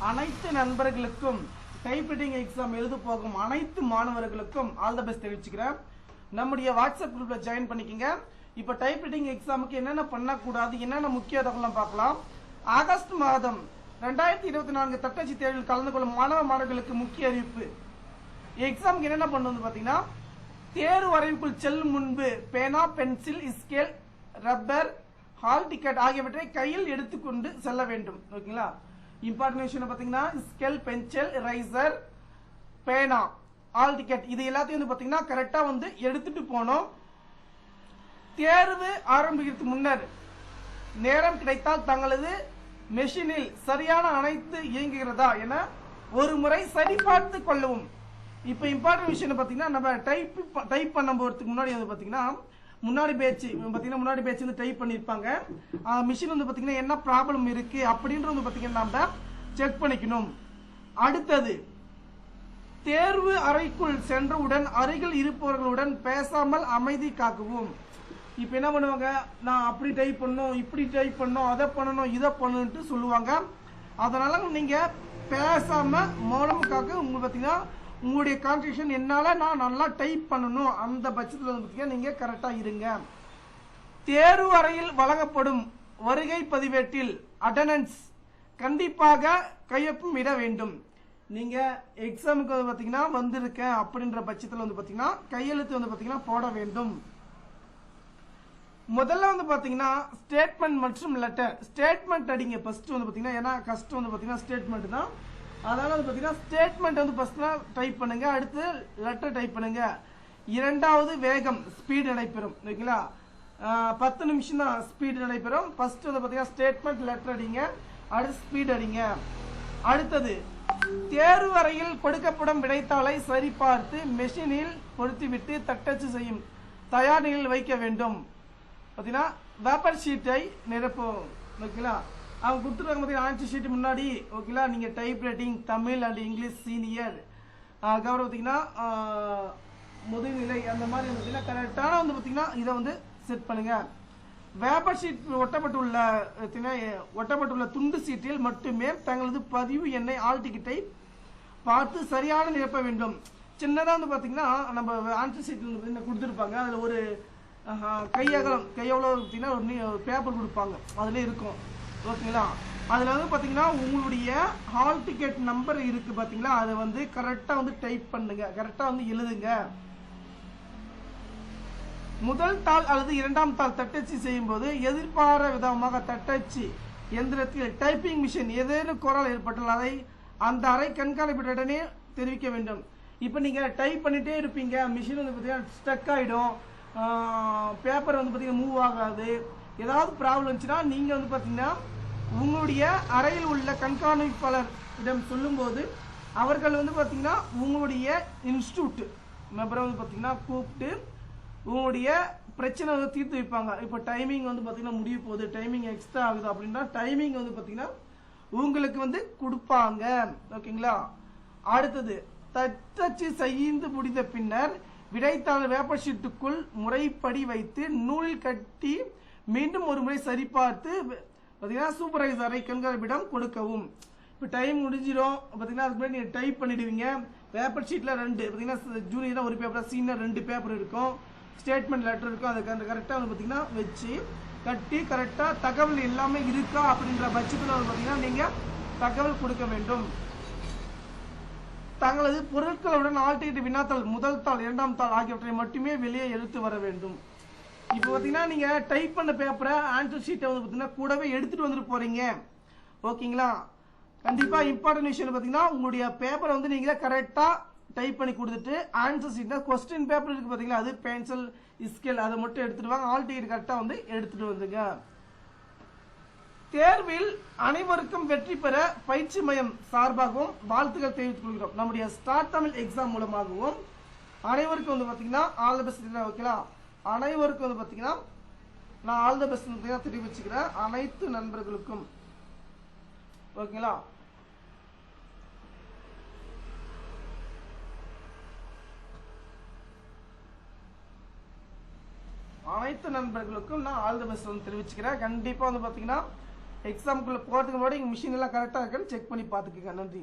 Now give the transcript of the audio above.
அனைத்து நண்பர்களுக்கும் typewriting exam எழுத போகும் அனைத்து மாணவர்களுக்கும் ஆல் தி பெஸ்ட் தெரிவிச்சுக்கிறேன். நம்முடைய வாட்ஸ்அப் குரூப்ல ஜாயின் பண்ணிக்கங்க. இப்போ டைப்ரைட்டிங் எக்ஸாமுக்கு என்னென்ன பண்ணக்கூடாது, என்னென்ன முக்கிய தகவலாம் பார்க்கலாம். ஆகஸ்ட் மாதம் 2024 தட்டச்சு தேர்வில் கலந்து கொள்ளும் மாணவ மாணவர்களுக்கு முக்கிய அறிவிப்பு. எக்ஸாமுக்கு என்னென்ன பண்ணணும் பார்த்தீங்கன்னா, தேர்வு வரைவுக்குள் செல்லும் முன்பு பேனா, pencil, scale, rubber, hall ticket ஆகியவற்றை கையில் எடுத்துக்கொண்டு செல்ல வேண்டும். ஓகேங்களா? இம்பார்ட்டன்ட் விஷயம் பார்த்தீங்கன்னா, ஸ்கேல், பென்சில், எரேசர், பேனா, ஹால் டிக்கெட் இது எல்லாத்தையும் வந்து பார்த்தீங்கன்னா கரெக்டா வந்து எடுத்துட்டு போனோம். தேர்வு ஆரம்பிக்கிறதுக்கு முன்னர் நேரம் கிடைத்தால் தங்களது மெஷினில் சரியான அனைத்து இயங்குகிறதா என ஒரு முறை சரிபார்த்து கொள்ளவும். இப்போ இம்பார்ட்டன்ட் விஷயம் பார்த்தீங்கன்னா, நம்ம டைப் பண்ண போறதுக்கு முன்னாடி வந்து பார்த்தீங்கன்னா முன்னாடி பேட்ச் வந்து டைப் பண்ணியிருப்பாங்க. மிஷின் வந்து பார்த்தீங்கன்னா என்ன ப்ராப்ளம் இருக்கு அப்படின்றது வந்து பார்த்தீங்கன்னா நம்ம செக் பண்ணிக்கணும். அடுத்தது, தேர்வு அறைக்குள் சென்றவுடன் அருகில் இருப்பவர்களுடன் பேசாமல் அமைதி காக்கவும். இப்போ என்ன பண்ணுவாங்க, நான் அப்படி டைப் பண்ணணும், இப்படி டைப் பண்ணணும், அதை பண்ணணும், இதை பண்ணணும்ட்டு சொல்லுவாங்க. அதனால நீங்க பேசாம மௌனம் காக்க உங்களுக்கு பார்த்தீங்கன்னா உங்களுடைய கான்சென்ட்ரேஷன் என்னால நான் நல்லா டைப் பண்ணணும் அந்த பட்சத்தில் வந்து நீங்க கரெக்டா இருங்க. தேர்வு அறையில் வழங்கப்படும் வருகை பதிவேட்டில் அட்டெண்டன்ஸ் கண்டிப்பாக கையொப்பம் இட வேண்டும். நீங்க எக்ஸாமுக்கு வந்து பாத்தீங்கன்னா வந்திருக்கேன் அப்படின்ற பட்சத்தில் வந்து பாத்தீங்கன்னா கையெழுத்து வந்து பாத்தீங்கன்னா போட வேண்டும். முதல்ல வந்து பாத்தீங்கன்னா ஸ்டேட்மெண்ட் மற்றும் லெட்டர். ஸ்டேட்மெண்ட் அடிங்க ஃபர்ஸ்ட் வந்து பாத்தீங்கன்னா, ஏன்னா கஷ்டம் வந்து பாத்தீங்கன்னா ஸ்டேட்மெண்ட் தான். அதனால வந்து பாத்தீங்கன்னா ஸ்டேட்மெண்ட் வந்து ஃபர்ஸ்ட் டைப் பண்ணுங்க, அடுத்து லெட்டர் டைப் பண்ணுங்க. இரண்டாவது வேகம், ஸ்பீடு நடைபெறும். ஓகேங்களா? 10 நிமிஷம் தான் ஸ்பீடு நடைபெறும். ஃபர்ஸ்ட் வந்து பாத்தீங்கன்னா ஸ்டேட்மெண்ட், லெட்டர் அடிங்க, அடுத்து ஸ்பீட் அடிங்க. அடுத்தது, தேர்வு அறையில் கொடுக்கப்படும் விடைத்தாளை சரிபார்த்து மெஷினில் பொருத்திவிட்டு தட்டச்சு செய்யும் தயார் நிலையில் வைக்க வேண்டும். பார்த்தீங்கன்னா பேப்பர் ஷீட்டை நிரப்பும். ஓகேங்களா? அவங்க கொடுத்துருக்காங்க பார்த்தீங்கன்னா ஆன்சர் ஷீட் முன்னாடி. ஓகேங்களா? நீங்கள் type writing Tamil and English senior, அதுக்கப்புறம் பார்த்தீங்கன்னா முதுநிலை அந்த மாதிரி பார்த்தீங்கன்னா கரெக்டான வந்து பார்த்தீங்கன்னா இதை வந்து செட் பண்ணுங்க. பேப்பர் ஷீட் ஒட்டப்பட்டுள்ள துண்டு சீட்டில் மட்டுமே தங்களது பதிவு எண்ணை ஆல் டிக்கெட்டை பார்த்து சரியான நிரப்ப வேண்டும். சின்னதாக வந்து பார்த்தீங்கன்னா நம்ம ஆன்சர் ஷீட் வந்து கொடுத்துருப்பாங்க, அதில் ஒரு கையெவ்வளோ பார்த்தீங்கன்னா ஒரு பேப்பர் கொடுப்பாங்க, அதில் இருக்கும். ஓகேங்களா? அதில் வந்து பார்த்தீங்கன்னா உங்களுடைய ஹால் டிக்கெட் நம்பர் இருக்கு பார்த்தீங்களா, அதை வந்து கரெக்டாக வந்து டைப் பண்ணுங்க, கரெக்டாக வந்து எழுதுங்க. முதல் தாள் அல்லது இரண்டாம் தாள் தட்டச்சு செய்யும் போது எதிர்பாராத விதமாக தட்டச்சு எந்திரத்தில் டைப்பிங் மிஷின் ஏதேனும் குரல் ஏற்பட்டால் அதை அந்த அறை கண்காணிப்புடனே தெரிவிக்க வேண்டும். இப்போ நீங்கள் டைப் பண்ணிட்டே இருப்பீங்க, மிஷின் வந்து பார்த்தீங்கன்னா ஸ்டக் ஆகிடும், பேப்பர் வந்து பார்த்தீங்கன்னா மூவ் ஆகாது, ஏதாவது ப்ராப்ளம் இருந்துச்சுன்னா நீங்கள் வந்து பார்த்தீங்கன்னா உங்களுடைய அறையில் உள்ள கண்காணிப்பாளரிடம் சொல்லும்போது அவர்கள் வந்து பார்த்தீங்கன்னா உங்களுடைய இன்ஸ்டியூட் மெம்பரை வந்து பார்த்தீங்கன்னா கூப்பிட்டு உங்களுடைய பிரச்சனை வந்து தீர்த்து வைப்பாங்க. இப்போ டைமிங் வந்து பார்த்தீங்கன்னா முடிய போகுது, டைமிங் எக்ஸ்ட்ரா ஆகுது அப்படின்னா டைமிங் வந்து பார்த்தீங்கன்னா உங்களுக்கு வந்து கொடுப்பாங்க. ஓகேங்களா? அடுத்தது, தட்டச்சு செய்து முடிந்த பின்னர் விடைத்தாள் பேப்பர் ஷீட்டுக்குள் முறைப்படி வைத்து நூலில் கட்டி மீண்டும் ஒரு முறை சரிபார்த்து பார்த்தீங்கன்னா சூப்பர்வைசரை கண்காணிப்பிடம் கொடுக்கவும். இப்போ டைம் முடிஞ்சிடும் பார்த்தீங்கன்னா அதுக்கு முன்னாடி நீங்கள் டைப் பண்ணிடுவீங்க. பேப்பர் ஷீட்டில் 2 பார்த்தீங்கன்னா ஜூனியர் ஒரு பேப்பர், சீனியர் 2 பேப்பர் இருக்கும், ஸ்டேட்மெண்ட் லெட்டர் இருக்கும். அதுக்கு அந்த கரெக்டாக வந்து பார்த்தீங்கன்னா வச்சு கட்டி கரெக்டாக தகவல் எல்லாமே இருக்கா அப்படின்ற பட்சத்தில் வந்து பார்த்தீங்கன்னா நீங்கள் தகவல் கொடுக்க வேண்டும். தங்களது பொருட்களுடன் ஆல் டிக்கெட் வினாத்தாள் முதல் தாள், இரண்டாம் தாள் ஆகியவற்றை மட்டுமே வெளியே எடுத்து வர வேண்டும். இப்போ பார்த்தீங்கன்னா நீங்கள் டைப் பண்ண பேப்பரை ஆன்சர் ஷீட்டை வந்து பார்த்தீங்கன்னா கூடவே எடுத்துகிட்டு வந்துட்டு போகிறீங்க. ஓகேங்களா? கண்டிப்பாக இம்பார்ட்டன்ட் விஷயம் பார்த்தீங்கன்னா உங்களுடைய பேப்பரை வந்து நீங்கள் கரெக்டாக டைப் பண்ணி கொடுத்துட்டு ஆன்சர் ஷீட்னா கொஸ்டின் பேப்பர் இருக்குது பார்த்தீங்களா, அது பென்சில், ஸ்கேல் அதை மட்டும் எடுத்துகிட்டு வாங்க. ஆல் டிக்கெட் கரெக்டாக வந்து எடுத்துகிட்டு வந்துங்க. தேர்வில் அனைவருக்கும் வெற்றி பெற பயிற்சி மையம் சார்பாகவும் வாழ்த்துக்கள் தெரிவித்துக் கொள்கிறோம். நம்முடைய ஸ்டார்ட் தமிழ் எக்ஸாம் மூலமாகவும் அனைவருக்கும் வந்து பார்த்தீங்கன்னா ஆல் தி பெஸ்ட். ஓகேங்களா? அனைவருக்கும் வந்து பார்த்தீங்கன்னா நான் ஆல் தி பெஸ்ட் தெரிவிச்சுக்கிறேன் அனைத்து நண்பர்களுக்கும். ஓகேங்களா? அனைத்து நண்பர்களுக்கும் நான் ஆல் தி பெஸ்ட் தெரிவிச்சுக்கிறேன். கண்டிப்பாக வந்து பார்த்தீங்கன்னா எக்ஸாமுக்குள்ள போகிறதுக்கு முன்னாடி மிஷின் எல்லாம் கரெக்டாக இருக்கான்னு செக் பண்ணி பார்த்துக்கோங்க. நன்றி.